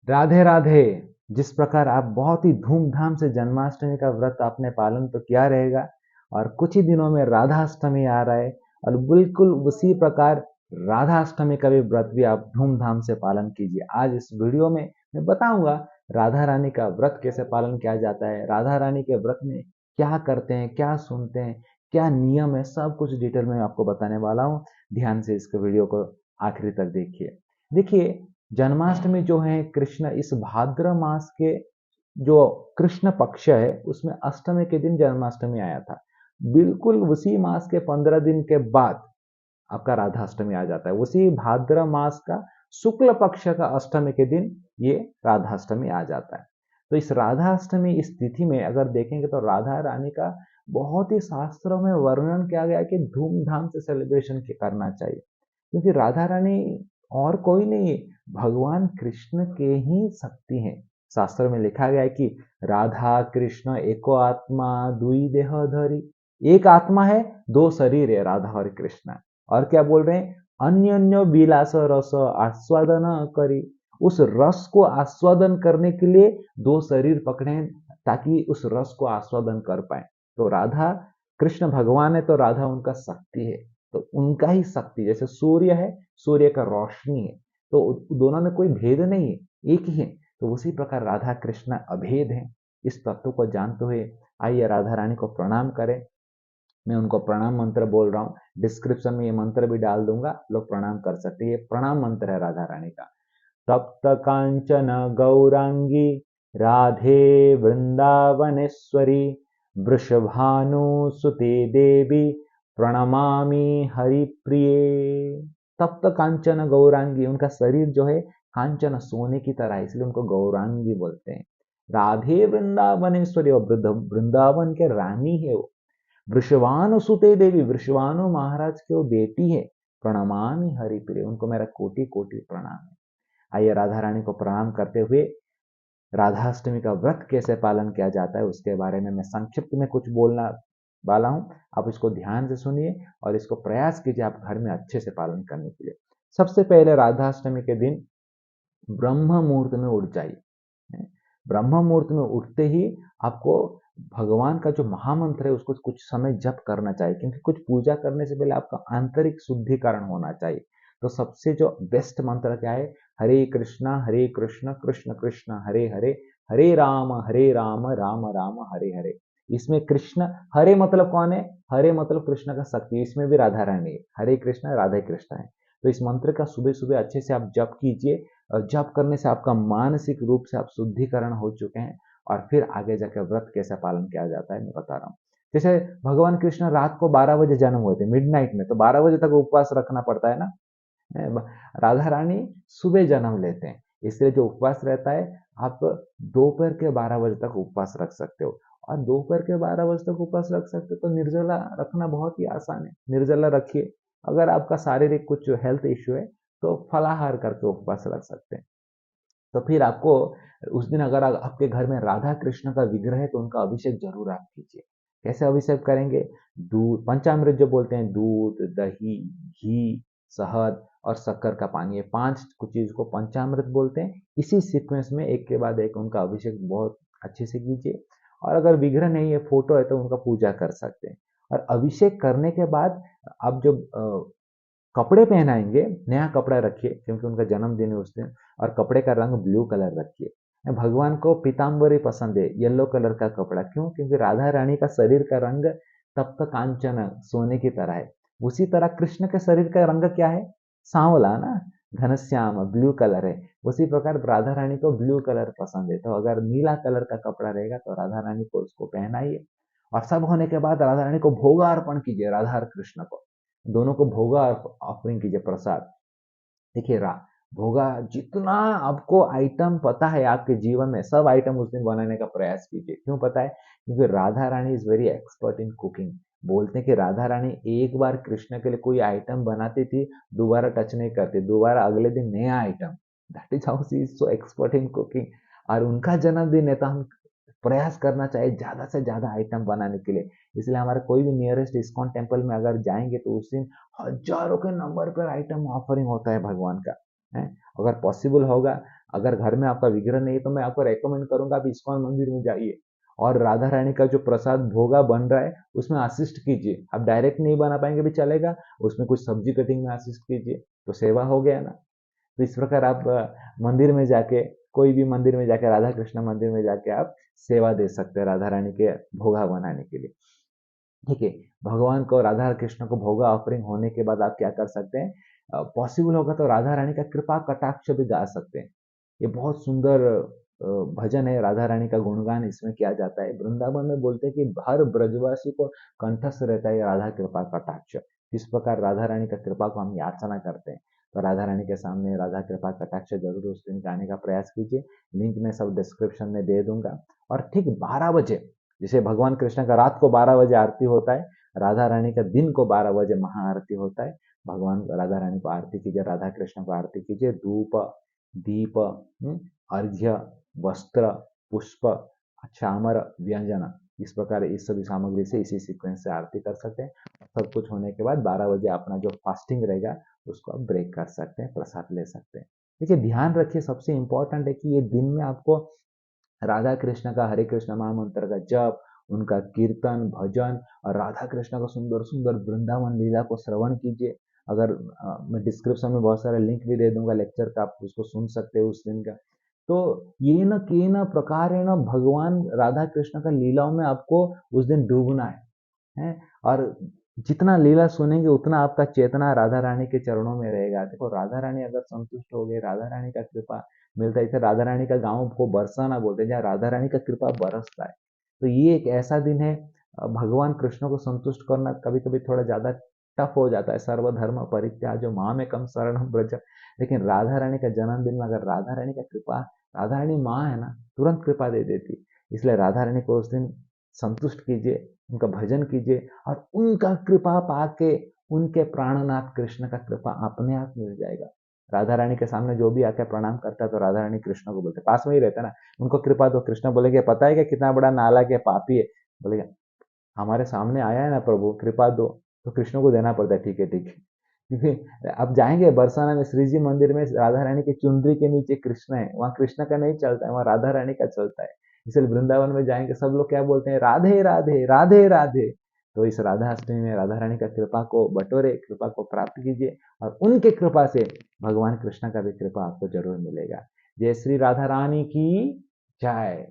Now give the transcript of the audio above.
राधे राधे। जिस प्रकार आप बहुत ही धूमधाम से जन्माष्टमी का व्रत आपने पालन तो किया रहेगा, और कुछ ही दिनों में राधाष्टमी आ रहा है, और बिल्कुल उसी प्रकार राधाष्टमी का भी व्रत भी आप धूमधाम से पालन कीजिए। आज इस वीडियो में मैं बताऊंगा राधा रानी का व्रत कैसे पालन किया जाता है, राधा रानी के व्रत में क्या करते हैं, क्या सुनते हैं, क्या नियम है, सब कुछ डिटेल में आपको बताने वाला हूँ। ध्यान से इसके वीडियो को आखिरी तक देखिए। देखिए, जन्माष्टमी जो है कृष्ण इस भाद्र मास के जो कृष्ण पक्ष है उसमें अष्टमी के दिन जन्माष्टमी आया था। बिल्कुल उसी मास के 15 दिन के बाद आपका राधा अष्टमी आ जाता है। उसी भाद्र मास का शुक्ल पक्ष का अष्टमी के दिन ये राधा अष्टमी आ जाता है। तो इस राधा अष्टमी इस तिथि में अगर देखेंगे तो राधा रानी का बहुत ही शास्त्रों में वर्णन किया गया है कि धूमधाम से सेलिब्रेशन करना चाहिए, क्योंकि राधा रानी और कोई नहीं, भगवान कृष्ण के ही शक्ति हैं। शास्त्र में लिखा गया है कि राधा कृष्ण एको आत्मा दुई देह धरी। एक आत्मा है, दो शरीर है राधा और कृष्ण। और क्या बोल रहे हैं, अन्य अन्य विलास रस आस्वादन करी। उस रस को आस्वादन करने के लिए दो शरीर पकड़े ताकि उस रस को आस्वादन कर पाए। तो राधा कृष्ण भगवान है तो राधा उनका शक्ति है। तो उनका ही शक्ति, जैसे सूर्य है, सूर्य का रोशनी है, तो दोनों में कोई भेद नहीं है, एक ही है। तो उसी प्रकार राधा कृष्ण अभेद है। इस तत्व को जानते हुए आइए राधा रानी को प्रणाम करें। मैं उनको प्रणाम मंत्र बोल रहा हूँ, डिस्क्रिप्शन में ये मंत्र भी डाल दूंगा, लोग प्रणाम कर सकते हैं। ये प्रणाम मंत्र है राधा रानी का। तप्त कांचन गौरांगी राधे वृंदावनेश्वरी वृषभानुसुते देवी प्रणमामि हरिप्रिये। तप्त कांचन गौरांगी, उनका शरीर जो है कांचन सोने की तरह है, इसलिए उनको गौरांगी बोलते हैं। राधे वृंदावनेश्वरी, और वृंदावन के रानी है वो। वृषभानु सुते देवी, वृषभानु महाराज की वो बेटी है। प्रणमामि हरिप्रिय, उनको मेरा कोटि कोटि प्रणाम है। आइए राधा रानी को प्रणाम करते हुए राधाष्टमी का व्रत कैसे पालन किया जाता है उसके बारे में मैं संक्षिप्त में कुछ बोलना वाला हूं। आप इसको ध्यान से सुनिए और इसको प्रयास कीजिए आप घर में अच्छे से पालन करने के लिए। सबसे पहले राधाष्टमी के दिन ब्रह्म मुहूर्त में उठ जाइए। ब्रह्म मुहूर्त में उठते ही आपको भगवान का जो महामंत्र है उसको कुछ समय जप करना चाहिए, क्योंकि कुछ पूजा करने से पहले आपका आंतरिक शुद्धिकरण होना चाहिए। तो सबसे जो बेस्ट मंत्र क्या है, हरे कृष्ण कृष्ण कृष्ण हरे हरे, हरे राम राम राम हरे हरे। इसमें कृष्ण, हरे मतलब कौन है, हरे मतलब कृष्ण का शक्ति, इसमें भी राधा रानी है। हरे कृष्ण राधे कृष्ण है। तो इस मंत्र का सुबह सुबह अच्छे से आप जप कीजिए, और जप करने से आपका मानसिक रूप से आप शुद्धिकरण हो चुके हैं। और फिर आगे जाकर व्रत कैसे पालन किया जाता है मैं बता रहा हूँ। जैसे भगवान कृष्ण रात को 12 बजे जन्म हुए थे, मिडनाइट में, तो 12 बजे तक उपवास रखना पड़ता है ना। राधा रानी सुबह जन्म लेते हैं, इसलिए जो उपवास रहता है आप दोपहर के 12 बजे तक उपवास रख सकते हो। और दोपहर के 12 बजे तक उपवास रख सकते हो तो निर्जला रखना बहुत ही आसान है, निर्जला रखिए। अगर आपका शारीरिक कुछ हेल्थ इश्यू है तो फलाहार करके उपवास रख सकते हैं। तो फिर आपको उस दिन अगर आपके घर में राधा कृष्ण का विग्रह है तो उनका अभिषेक जरूर आप कीजिए। कैसे अभिषेक करेंगे, दूध पंचामृत जो बोलते हैं, दूध दही घी शहद और शक्कर का पानी, ये 5 चीज को पंचामृत बोलते हैं। इसी सीक्वेंस में एक के बाद एक उनका अभिषेक बहुत अच्छे से कीजिए। और अगर विग्रह नहीं है, फोटो है, तो उनका पूजा कर सकते हैं। और अभिषेक करने के बाद आप जो कपड़े पहनाएंगे, नया कपड़ा रखिए क्योंकि उनका जन्मदिन है उस दिन। और कपड़े का रंग ब्लू कलर रखिए। भगवान को पीताम्बरी पसंद है, येलो कलर का कपड़ा, क्यों, क्योंकि राधा रानी का शरीर का रंग तप्त कांचन सोने की तरह है। उसी तरह कृष्ण के शरीर का रंग क्या है, सांवला ना, घनश्याम ब्लू कलर है। उसी प्रकार राधा रानी को ब्लू कलर पसंद है, तो अगर नीला कलर का कपड़ा रहेगा तो राधा रानी को उसको पहनाइए। और सब होने के बाद राधा रानी को भोगा अर्पण कीजिए, राधा और कृष्ण को दोनों को भोगा ऑफरिंग कीजिए, प्रसाद। देखिए भोगा जितना आपको आइटम पता है आपके जीवन में, सब आइटम उस दिन बनाने का प्रयास कीजिए। क्यों पता है, क्योंकि Radha Rani is very expert in cooking. बोलते हैं कि राधा रानी एक बार कृष्ण के लिए कोई आइटम बनाती थी, दोबारा टच नहीं करती, दोबारा अगले दिन नया item. That is how she is so expert in cooking. और उनका जन्मदिन है तो हम प्रयास करना चाहिए ज्यादा से ज्यादा आइटम बनाने के लिए। इसलिए हमारे कोई भी नियरेस्ट इस्कॉन टेम्पल में अगर जाएंगे तो उस दिन हजारों के नंबर पर आइटम ऑफरिंग होता है भगवान का है। अगर पॉसिबल होगा अगर घर में आपका विग्रह नहीं है तो मैं आपको रेकमेंड करूंगा आप इस्कॉन मंदिर में जाइए और राधा रानी का जो प्रसाद भोगा बन रहा है उसमें असिस्ट कीजिए। आप डायरेक्ट नहीं बना पाएंगे भी चलेगा, उसमें कुछ सब्जी कटिंग में असिस्ट कीजिए तो सेवा हो गया ना। तो इस प्रकार आप मंदिर में जाके, कोई भी मंदिर में जाके, राधा कृष्ण मंदिर में जाके आप सेवा दे सकते हैं राधा रानी के भोगा बनाने के लिए। ठीक है, भगवान को, राधा कृष्ण को भोगा ऑफरिंग होने के बाद आप क्या कर सकते हैं, पॉसिबल होगा तो राधा रानी का कृपा कटाक्ष भी गा सकते हैं। ये बहुत सुंदर भजन है, राधा रानी का गुणगान इसमें किया जाता है। वृंदावन में बोलते हैं कि हर ब्रजवासी को कंठस्थ रहता है राधा कृपा कटाक्ष। इस प्रकार राधा रानी का कृपा को हम याचना करते हैं। तो राधा रानी के सामने राधा कृपा कटाक्ष जरूर उस दिन गाने का प्रयास कीजिए। लिंक मैं सब डिस्क्रिप्शन में दे दूंगा। और ठीक 12 बजे, जैसे भगवान कृष्ण का रात को 12 बजे आरती होता है, राधा रानी का दिन को 12 बजे महाआरती होता है। भगवान राधा रानी को आरती कीजिए, राधा कृष्ण को आरती कीजिए। धूप, दीप, अर्घ्य, वस्त्र, पुष्प, चामर, व्यंजन, इस प्रकार इस सभी सामग्री से इसी सीक्वेंस से आरती कर सकते हैं। सब कुछ होने के बाद 12 बजे अपना जो फास्टिंग रहेगा उसको आप ब्रेक कर सकते हैं, प्रसाद ले सकते हैं। देखिए, ध्यान रखिए, सबसे इंपॉर्टेंट है कि ये दिन में आपको राधा कृष्ण का हरे कृष्ण महामंत्र का जप, उनका कीर्तन, भजन और राधा कृष्ण का सुंदर सुंदर वृंदावन लीला को श्रवण कीजिए। अगर मैं डिस्क्रिप्शन में बहुत सारे लिंक भी दे दूंगा लेक्चर का, आप उसको सुन सकते हो उस दिन का। तो ये न के न प्रकार है, न भगवान राधा कृष्ण का लीलाओं में आपको उस दिन डूबना है। और जितना लीला सुनेंगे उतना आपका चेतना राधा रानी के चरणों में रहेगा। देखो, राधा रानी अगर संतुष्ट हो गए, राधा रानी का कृपा मिलता है, इसे राधा रानी का गांव को बरसाना बोलते हैं, जहाँ राधा रानी का कृपा बरसता है। तो ये एक ऐसा दिन है, भगवान कृष्ण को संतुष्ट करना कभी कभी थोड़ा ज्यादा टफ हो जाता है। सर्वधर्म परित्याज्य मामेकं शरणं व्रज। लेकिन राधा रानी का जन्मदिन में अगर राधा रानी का कृपा, राधा रानी माँ है ना, तुरंत कृपा दे देती। इसलिए राधा रानी को उस दिन संतुष्ट कीजिए, उनका भजन कीजिए और उनका कृपा पाके उनके प्राणनाथ कृष्ण का कृपा अपने आप मिल जाएगा। राधा रानी के सामने जो भी आके प्रणाम करता है तो राधा रानी कृष्ण को बोलते, पास में ही रहता ना, उनको कृपा दो। कृष्ण बोलेगे, पता है क्या कितना बड़ा नालायक है, पापी है। बोलेगा, हमारे सामने आया है ना प्रभु, कृपा दो। तो कृष्ण को देना पड़ता है, ठीक है ठीक है। क्योंकि अब जाएंगे बरसाना में श्री जी मंदिर में, राधा रानी की चुनरी के नीचे कृष्ण है, वहां कृष्ण का नहीं चलता है, वहां राधा रानी का चलता है। इसलिए वृंदावन में जाएंगे सब लोग क्या बोलते हैं, राधे राधे राधे राधे। तो इस राधा अष्टमी में राधा रानी का कृपा को बटोरे, कृपा को प्राप्त कीजिए और उनके कृपा से भगवान कृष्ण का भी कृपा आपको जरूर मिलेगा। जय श्री राधा रानी की जय।